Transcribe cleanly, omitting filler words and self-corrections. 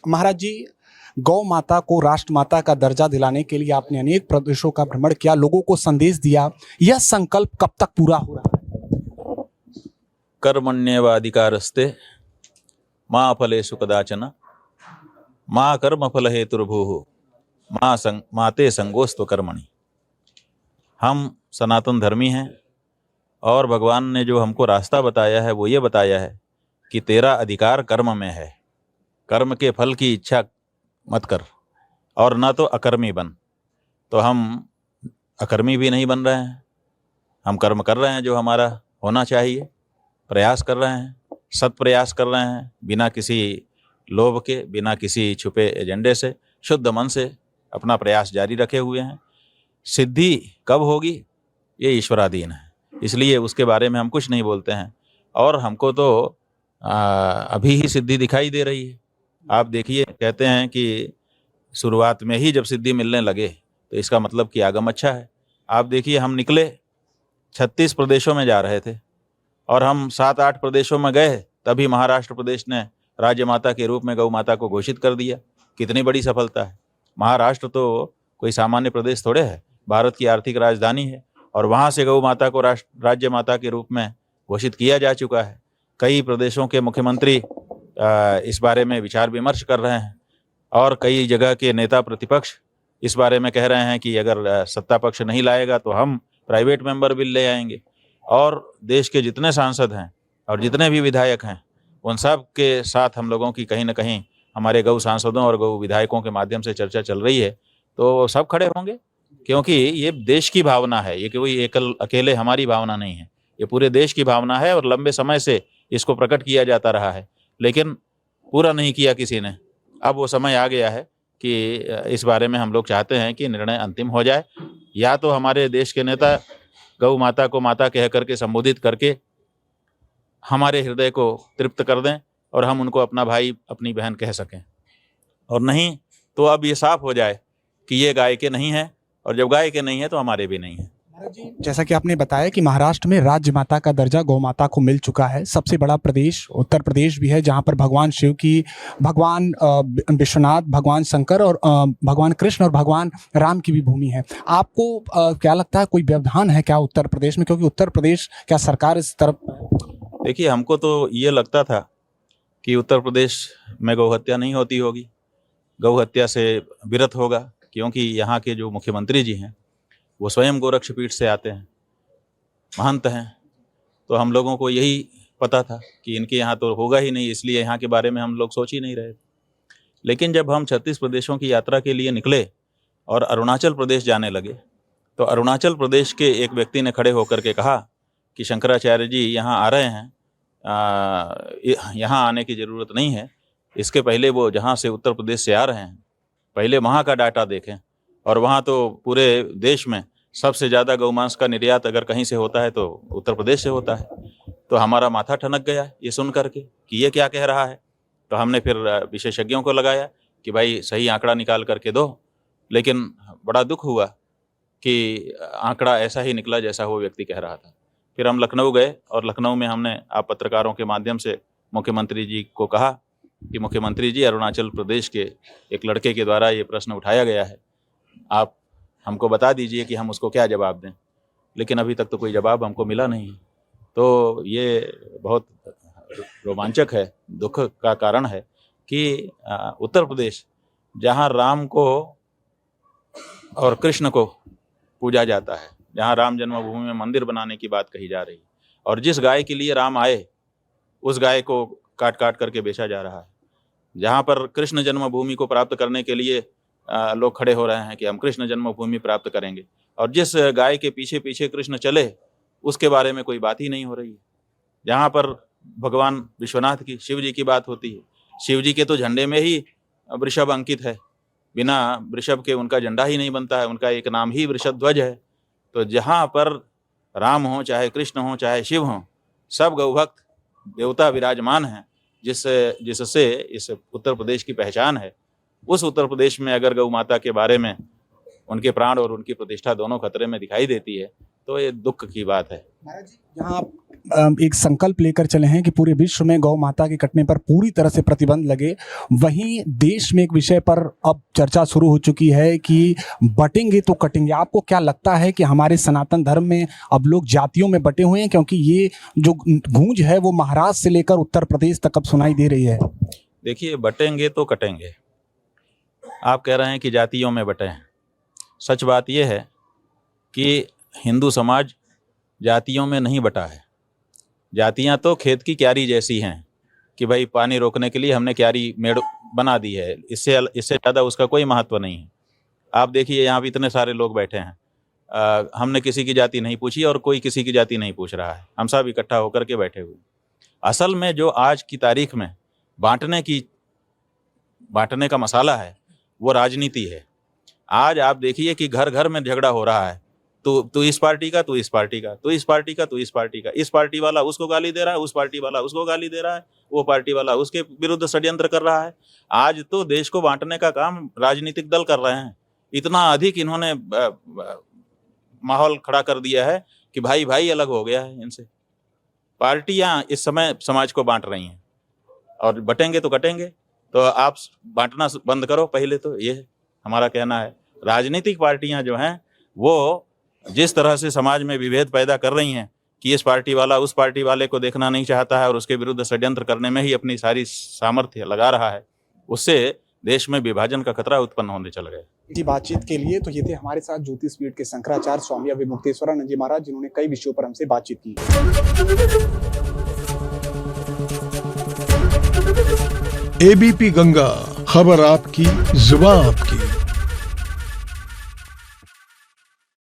महाराज जी, गौ माता को राष्ट्र माता का दर्जा दिलाने के लिए आपने अनेक प्रदेशों का भ्रमण किया, लोगों को संदेश दिया। यह संकल्प कब तक पूरा हो रहा है? कर्मण्येवाधिकारस्ते मा फलेषु कदाचन माँ कर्म फल हेतुर्भुः माते संगोस्तु कर्मणि। हम सनातन धर्मी हैं और भगवान ने जो हमको रास्ता बताया है वो ये बताया है कि तेरा अधिकार कर्म में है, कर्म के फल की इच्छा मत कर और ना तो अकर्मी बन। तो हम अकर्मी भी नहीं बन रहे हैं, हम कर्म कर रहे हैं जो हमारा होना चाहिए, प्रयास कर रहे हैं, सत प्रयास कर रहे हैं, बिना किसी लोभ के, बिना किसी छुपे एजेंडे से, शुद्ध मन से अपना प्रयास जारी रखे हुए हैं। सिद्धि कब होगी ये ईश्वराधीन है, इसलिए उसके बारे में हम कुछ नहीं बोलते हैं। और हमको तो अभी ही सिद्धि दिखाई दे रही है। आप देखिए, कहते हैं कि शुरुआत में ही जब सिद्धि मिलने लगे तो इसका मतलब कि आगम अच्छा है। आप देखिए, हम निकले 36 प्रदेशों में जा रहे थे और हम 7-8 प्रदेशों में गए, तभी महाराष्ट्र प्रदेश ने राज्य माता के रूप में गौ माता को घोषित कर दिया। कितनी बड़ी सफलता है। महाराष्ट्र तो कोई सामान्य प्रदेश थोड़े है, भारत की आर्थिक राजधानी है और वहाँ से गौ माता को राज्य माता के रूप में घोषित किया जा चुका है। कई प्रदेशों के मुख्यमंत्री इस बारे में विचार विमर्श कर रहे हैं और कई जगह के नेता प्रतिपक्ष इस बारे में कह रहे हैं कि अगर सत्ता पक्ष नहीं लाएगा तो हम प्राइवेट मेंबर बिल ले आएंगे। और देश के जितने सांसद हैं और जितने भी विधायक हैं उन सब के साथ हम लोगों की कहीं ना कहीं हमारे गौ सांसदों और गौ विधायकों के माध्यम से चर्चा चल रही है। तो सब खड़े होंगे, क्योंकि ये देश की भावना है, ये कोई अकेले हमारी भावना नहीं है, ये पूरे देश की भावना है और लंबे समय से इसको प्रकट किया जाता रहा है, लेकिन पूरा नहीं किया किसी ने। अब वो समय आ गया है कि इस बारे में हम लोग चाहते हैं कि निर्णय अंतिम हो जाए। या तो हमारे देश के नेता गौ माता को माता कह करके संबोधित करके हमारे हृदय को तृप्त कर दें और हम उनको अपना भाई अपनी बहन कह सकें, और नहीं तो अब ये साफ हो जाए कि ये गाय के नहीं है, और जब गाय के नहीं है तो हमारे भी नहीं है। जैसा कि आपने बताया कि महाराष्ट्र में राज्य माता का दर्जा गौ माता को मिल चुका है। सबसे बड़ा प्रदेश उत्तर प्रदेश भी है, जहां पर भगवान शिव की, भगवान विश्वनाथ, भगवान शंकर और भगवान कृष्ण और भगवान राम की भी भूमि है। आपको क्या लगता है, कोई व्यवधान है क्या उत्तर प्रदेश में? क्योंकि उत्तर प्रदेश, क्या सरकार इस तरफ? देखिए, हमको तो ये लगता था कि उत्तर प्रदेश में गौ हत्या नहीं होती होगी, गौ हत्या से विरत होगा, क्योंकि यहाँ के जो मुख्यमंत्री जी हैं वो स्वयं गोरक्ष पीठ से आते हैं, महंत हैं। तो हम लोगों को यही पता था कि इनके यहाँ तो होगा ही नहीं, इसलिए यहाँ के बारे में हम लोग सोच ही नहीं रहे थे। लेकिन जब हम 36 प्रदेशों की यात्रा के लिए निकले और अरुणाचल प्रदेश जाने लगे, तो अरुणाचल प्रदेश के एक व्यक्ति ने खड़े होकर के कहा कि शंकराचार्य जी यहाँ आ रहे हैं, यहाँ आने की ज़रूरत नहीं है, इसके पहले वो जहाँ से उत्तर प्रदेश से आ रहे हैं पहले वहाँ का डाटा देखें। और वहाँ तो पूरे देश में सबसे ज़्यादा गौमांस का निर्यात अगर कहीं से होता है तो उत्तर प्रदेश से होता है। तो हमारा माथा ठनक गया ये सुन करके कि ये क्या कह रहा है। तो हमने फिर विशेषज्ञों को लगाया कि भाई सही आंकड़ा निकाल करके दो, लेकिन बड़ा दुख हुआ कि आंकड़ा ऐसा ही निकला जैसा वो व्यक्ति कह रहा था। फिर हम लखनऊ गए और लखनऊ में हमने आप पत्रकारों के माध्यम से मुख्यमंत्री जी को कहा कि मुख्यमंत्री जी, अरुणाचल प्रदेश के एक लड़के के द्वारा ये प्रश्न उठाया गया है, आप हमको बता दीजिए कि हम उसको क्या जवाब दें। लेकिन अभी तक तो कोई जवाब हमको मिला नहीं। तो ये बहुत रोमांचक है, दुख का कारण है कि उत्तर प्रदेश, जहाँ राम को और कृष्ण को पूजा जाता है, जहाँ राम जन्मभूमि में मंदिर बनाने की बात कही जा रही है, और जिस गाय के लिए राम आए उस गाय को काट काट करके बेचा जा रहा है, जहाँ पर कृष्ण जन्मभूमि को प्राप्त करने के लिए लोग खड़े हो रहे हैं कि हम कृष्ण जन्मभूमि प्राप्त करेंगे, और जिस गाय के पीछे पीछे कृष्ण चले उसके बारे में कोई बात ही नहीं हो रही है। जहाँ पर भगवान विश्वनाथ की, शिव जी की बात होती है, शिव जी के तो झंडे में ही वृषभ अंकित है, बिना वृषभ के उनका झंडा ही नहीं बनता है, उनका एक नाम ही वृषभ ध्वज है। तो जहाँ पर राम हो, चाहे कृष्ण हो, चाहे शिव हो, सब गौभक्त देवता विराजमान हैं, जिससे इस उत्तर प्रदेश की पहचान है। उस उत्तर प्रदेश में अगर गौ माता के बारे में उनके प्राण और उनकी प्रतिष्ठा दोनों खतरे में दिखाई देती है, तो ये दुख की बात है। महाराज जी, यहाँ आप एक संकल्प लेकर चले हैं कि पूरे विश्व में गौ माता के कटने पर पूरी तरह से प्रतिबंध लगे, वहीं देश में एक विषय पर अब चर्चा शुरू हो चुकी है कि बटेंगे तो कटेंगे। आपको क्या लगता है कि हमारे सनातन धर्म में अब लोग जातियों में बटे हुए हैं, क्योंकि ये जो गूंज है वो महाराष्ट्र से लेकर उत्तर प्रदेश तक अब सुनाई दे रही है? देखिए, बटेंगे तो कटेंगे। आप कह रहे हैं कि जातियों में बटे हैं। सच बात यह है कि हिंदू समाज जातियों में नहीं बटा है। जातियां तो खेत की क्यारी जैसी हैं कि भाई पानी रोकने के लिए हमने क्यारी मेड़ बना दी है, इससे ज़्यादा उसका कोई महत्व नहीं है। आप देखिए, यहाँ भी इतने सारे लोग बैठे हैं, हमने किसी की जाति नहीं पूछी और कोई किसी की जाति नहीं पूछ रहा है, हम सब इकट्ठा होकर के बैठे हुए। असल में जो आज की तारीख में बांटने का मसाला है वो राजनीति है। आज आप देखिए कि घर घर में झगड़ा हो रहा है, तू इस पार्टी का, तू इस पार्टी का, तू इस पार्टी का, तू इस पार्टी का। इस पार्टी वाला उसको गाली दे रहा है, उस पार्टी वाला उसको गाली दे रहा है, वो पार्टी वाला उसके विरुद्ध षड्यंत्र कर रहा है। आज तो देश को बांटने का काम राजनीतिक दल कर रहे हैं। इतना अधिक इन्होंने माहौल खड़ा कर दिया है कि भाई भाई अलग हो गया है इनसे। पार्टियां इस समय समाज को बांट रही हैं और बटेंगे तो कटेंगे। तो आप बांटना बंद करो पहले, तो ये हमारा कहना है। राजनीतिक पार्टियां जो हैं वो जिस तरह से समाज में विभेद पैदा कर रही हैं कि इस पार्टी वाला उस पार्टी वाले को देखना नहीं चाहता है और उसके विरुद्ध षड्यंत्र करने में ही अपनी सारी सामर्थ्य लगा रहा है, उससे देश में विभाजन का खतरा उत्पन्न होने चल गया। जी, बातचीत के लिए तो ये थे हमारे साथ ज्योतिष पीठ के शंकराचार्य स्वामी अभिमुक्तेश्वरानंद जी महाराज, जिन्होंने कई विषयों पर हमसे बातचीत की। एबीपी गंगा, खबर आपकी, जुबान आपकी।